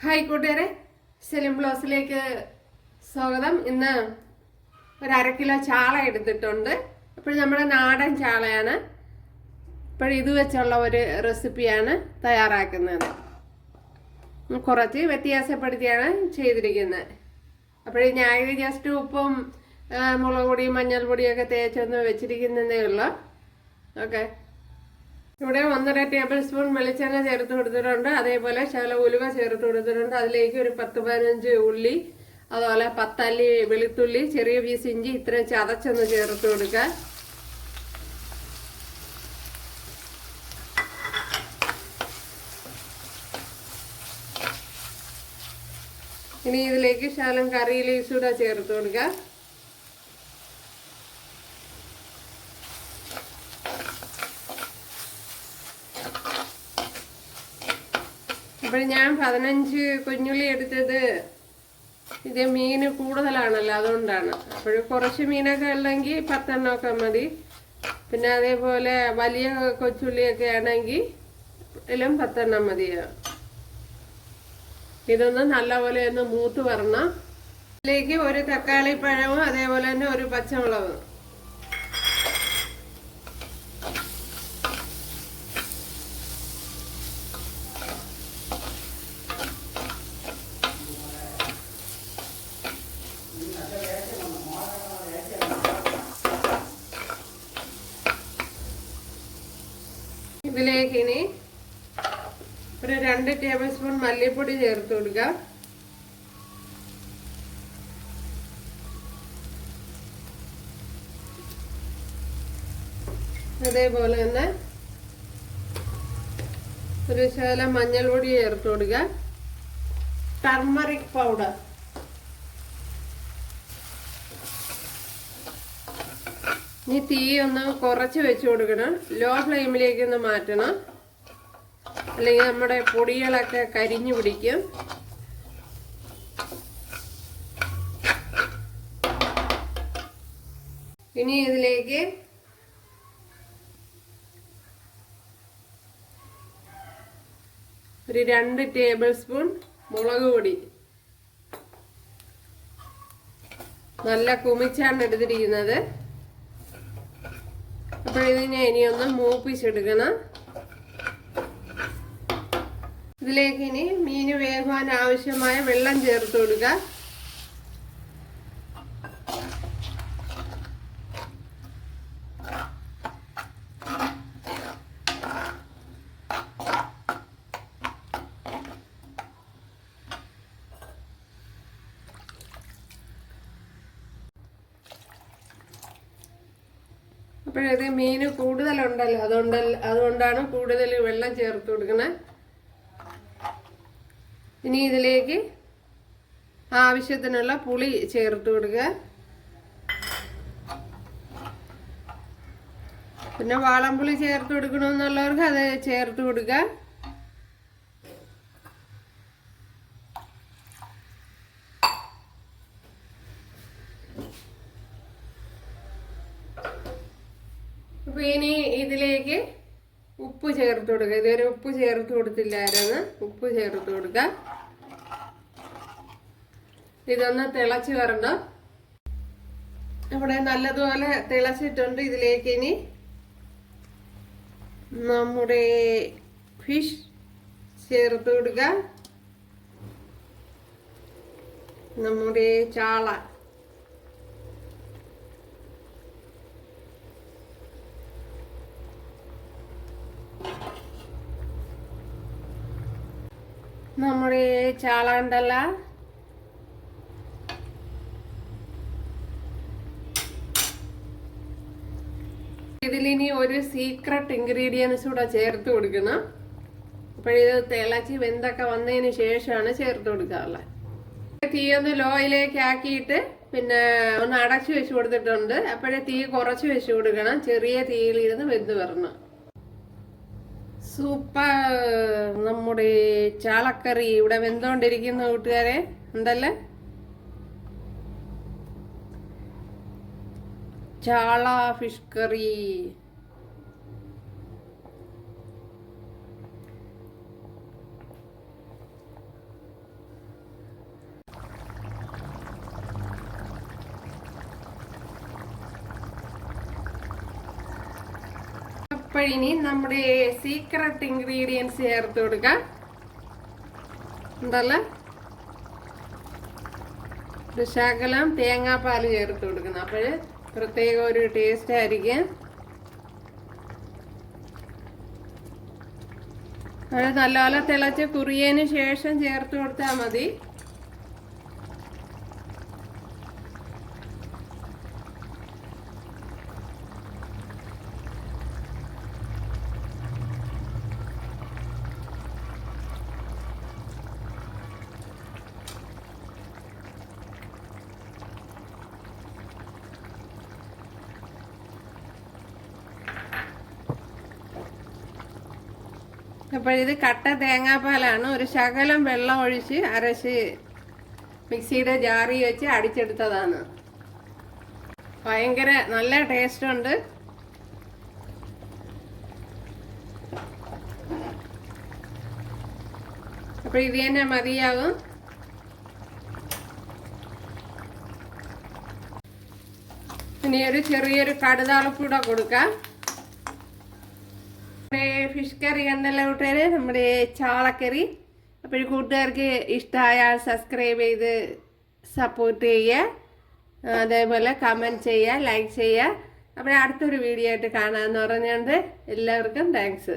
Hi കൂട്ടുകാരെ, സെലിം ബ്ലോസിലേക്ക് സ്വാഗതം. ഇന്ന് ഒരു 1/2 കിലോ ചാള എടുത്തിട്ടുണ്ട്. അപ്പോൾ നമ്മുടെ നാടൻ ചാളയാണ്. ഇപ്പോൾ ഇത് വെച്ചുള്ള ഒരു റെസിപ്പിയാണ് തയ്യാറാക്കുന്നത്. കുറച്ച് വ്യത്യാസപ്പെടുത്തിയാണ് ചെയ്തിരിക്കുന്നത്. അപ്പോൾ ഞാൻ ഇത് ജസ്റ്റ് ഉപ്പും മുളക് പൊടിയും മഞ്ഞൾപ്പൊടിയൊക്കെ തേച്ചൊന്ന് വെച്ചിരിക്കുന്നതേ ഉള്ളൂ. ഓക്കെ, ഇവിടെ 1.5 ടേബിൾ സ്പൂൺ വെളിച്ചെണ്ണ ചേർത്ത് കൊടുത്തിട്ടുണ്ട്. അതേപോലെ ശകലം ഉലുവ ചേർത്ത് കൊടുത്തിട്ടുണ്ട്. അതിലേക്ക് ഒരു 10-15 ഉള്ളി, അതുപോലെ 10 അല്ലി വെളുത്തുള്ളി, ചെറിയ പീസ് ഇഞ്ചി ഇത്രയും ചതച്ചൊന്ന് ചേർത്ത് കൊടുക്കുക. ഇനി ഇതിലേക്ക് ശകലം കറി ലീവ്സ് കൂടെ ചേർത്ത് കൊടുക്കുക. അപ്പോൾ ഞാൻ 15 കുഞ്ഞുള്ളി എടുത്തത്. ഇത് മീൻ കൂടുതലാണല്ലോ, അതുകൊണ്ടാണ്. അപ്പോൾ കുറച്ച് മീനൊക്കെ ഉണ്ടെങ്കിൽ 10 എണ്ണമൊക്കെ മതി. പിന്നെ അതേപോലെ വലിയ കൊച്ചുള്ളിയൊക്കെ ആണെങ്കിൽ 10 എണ്ണം മതിയാവും. ഇതൊന്ന് നല്ലപോലെ ഒന്ന് മൂത്ത് വരണം. ഇതിലേക്ക് ഒരു തക്കാളി പഴവും അതേപോലെ തന്നെ ഒരു പച്ചമുളകും. ഇതിലേക്ക് ഇനി ഒരു 2 ടേബിൾ സ്പൂൺ മല്ലിപ്പൊടി ചേർത്ത് കൊടുക്കുക. അതേപോലെ തന്നെ ഒരു ശകലം മഞ്ഞൾപ്പൊടി ചേർത്ത് കൊടുക്കുക. Turmeric powder. ഇനി തീ ഒന്ന് കുറച്ച് വെച്ച് കൊടുക്കണം. ലോ ഫ്ലെയിമിലേക്ക് ഒന്ന് മാറ്റണം, അല്ലെങ്കിൽ നമ്മുടെ പൊടികളൊക്കെ കരിഞ്ഞു പിടിക്കും. ഇനി ഇതിലേക്ക് ഒരു 2 ടേബിൾ സ്പൂൺ മുളക് പൊടി. നല്ല കുമിച്ചാണ് എടുത്തിരിക്കുന്നത്. അപ്പോൾ ഇതിനെ ഇനിയൊന്ന് മൂപ്പിച്ചെടുക്കണം. ഇതിലേക്ക് ഇനി മീൻ വേകാൻ ആവശ്യമായ വെള്ളം ചേർത്ത് കൊടുക്കുക. അപ്പോഴത് മീൻ കൂടുതലുണ്ടല്ലോ, അതുകൊണ്ടാണ് കൂടുതൽ വെള്ളം ചേർത്ത് കൊടുക്കണേ. ഇനി ഇതിലേക്ക് ആവശ്യത്തിനുള്ള പുളി ചേർത്ത് കൊടുക്കുക. പിന്നെ വാളംപുളി ചേർത്ത് കൊടുക്കണമെന്നുള്ളവർക്ക് അത് ചേർത്ത് കൊടുക്കുക. അപ്പോൾ ഇനി ഇതിലേക്ക് ഉപ്പ് ചേർത്ത് കൊടുക്കുക. ഇതുവരെ ഉപ്പ് ചേർത്ത് കൊടുത്തില്ലായിരുന്നു. ഉപ്പ് ചേർത്ത് കൊടുക്കുക. ഇതൊന്ന് തിളച്ച് വരണം. ഇവിടെ നല്ലതുപോലെ തിളച്ചിട്ടുണ്ട്. ഇതിലേക്ക് ഇനി നമ്മുടെ ഫിഷ് ചേർത്ത് കൊടുക്കുക. നമ്മുടെ ചാള. നമ്മുടെ ചാള ഉണ്ടല്ലോ, ഇതിലിനി ഒരു സീക്രട്ട് ഇൻഗ്രീഡിയൻസ് കൂടെ ചേർത്ത് കൊടുക്കണം. അപ്പോഴിത് തിളച്ച് വെന്തൊക്കെ വന്നതിന് ശേഷമാണ് ചേർത്ത് കൊടുക്കാറുള്ളത്. തീ ഒന്ന് ലോയിലേക്ക് ആക്കിയിട്ട് പിന്നെ ഒന്ന് അടച്ചു വെച്ച് കൊടുത്തിട്ടുണ്ട്. അപ്പോഴേ തീ കുറച്ച് വെച്ച് കൊടുക്കണം. ചെറിയ തീയിലിരുന്ന് വെന്ത് വരണം. സൂപ്പർ, നമ്മുടെ ചാളക്കറി ഇവിടെ വെന്തുകൊണ്ടിരിക്കുന്ന കൂട്ടുകാരെ ഉണ്ടല്ലേ. ചാള ഫിഷ് കറി. അപ്പോൾ ഇനി നമ്മുടെ സീക്രട്ട് ഇൻഗ്രീഡിയൻസ് ചേർത്ത് കൊടുക്കാം. ഉണ്ടല്ലോ, ഒരു ശകലം തേങ്ങാപ്പാൽ ചേർത്ത് കൊടുക്കണം. അപ്പോൾ പ്രത്യേക ഒരു ടേസ്റ്റ് ആയിരിക്കും. അത് നല്ലപോലെ തിളച്ച് കുറിയതിന് ശേഷം ചേർത്ത് കൊടുത്താൽ മതി. അപ്പോൾ ഇത് കട്ട തേങ്ങാപ്പാലാണ്. ഒരു ശകലം വെള്ളം ഒഴിച്ച് അരച്ച് മിക്സിയുടെ ജാറി വെച്ച് അടിച്ചെടുത്തതാണ്. ഭയങ്കര നല്ല ടേസ്റ്റ് ഉണ്ട്. അപ്പോൾ ഇത് തന്നെ മതിയാകും. ഇനി ഒരു ചെറിയൊരു കടുതാളക്കൂടെ കൊടുക്കാം. ഫിഷ് കറി കണ്ടല്ലോ കൂട്ടുകാരെ, നമ്മുടെ ചാളക്കറി. അപ്പോൾ കൂട്ടുകാർക്ക് ഇഷ്ടമായാൽ സബ്സ്ക്രൈബ് ചെയ്ത് സപ്പോർട്ട് ചെയ്യുക, അതേപോലെ കമൻറ്റ് ചെയ്യുക, ലൈക്ക് ചെയ്യുക. അപ്പോൾ അടുത്തൊരു വീഡിയോ ആയിട്ട് കാണാമെന്ന് പറഞ്ഞുകൊണ്ട് എല്ലാവർക്കും താങ്ക്സ്.